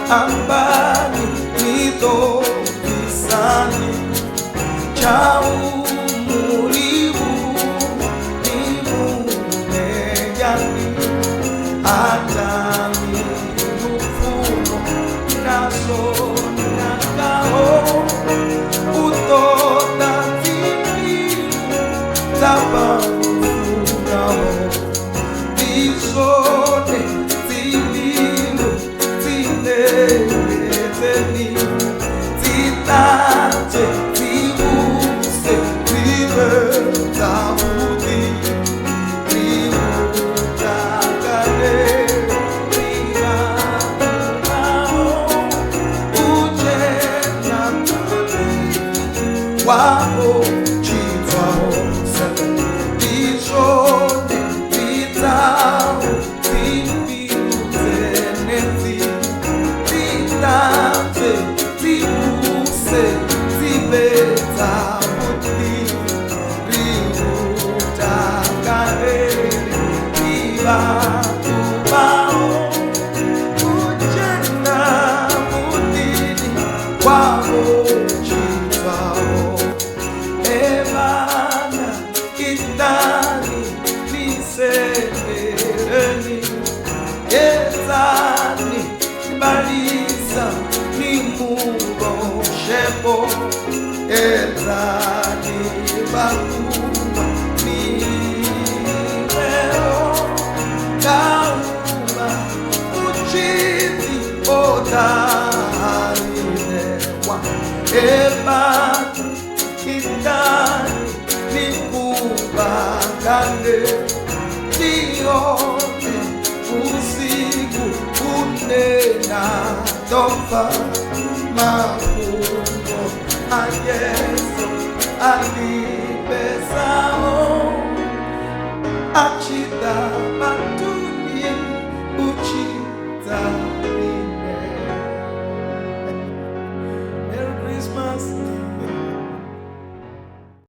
Ambani nito kisani cha umulivu ni muneyani hata minufuno naso nakao utota tini tapa unao isone tinilu Tini Titate Tibuse Tibe Taudi Timutakane Tia Nao Ujena Tani Wao Chitwao Sebe Dijone Vitao Timbirute Neti Tibuse Tibeta Muti Riutakane Tiba Tubao Ujena Mutini Wao Chitwao Evana Itani Nisenereni Ezani Balisa Nimuro Shepo Ezani Bakuma Nimero Kauma Uchiti Otarinewa Ebana Kitani Nikubakane Tione Usiku Unena Tofa Mafumo Ayeso Alipesao Achi